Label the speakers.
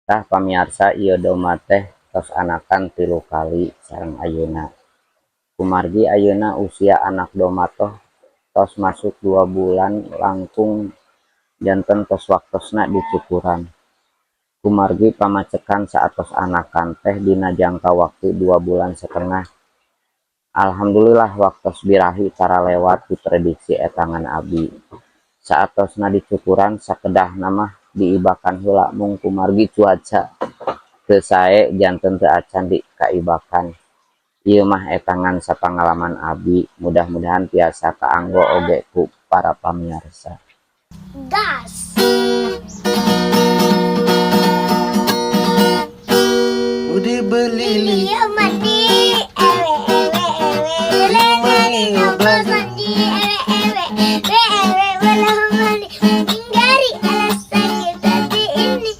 Speaker 1: Tah pamirsa ieu domba teh tos anakan 3 kali sareng ayeuna. Kumargi ayeuna usia anak domba tos masuk 2 bulan langkung janten tos waktosna dicukuran. Kumargi pamacekan saatos anakan teh dina jangka waktu 2,5 bulan. Alhamdulillah waktos birahi tara lewat diprediksi etangan abi. Saatosna dicukuran sakedahna mah diibakan heula mung kumargi cuaca teu sae janten teu acan kaibakan. Ieu mah etangan sapangalaman abi, mudah-mudahan tiasa kaanggo oge ku para pamirsa.
Speaker 2: Gas. Udah beli mandi ewe ewe ewe mandi ngobrol mandi ewe ewe ewe ewe mandi menghindari alasan kita di ini.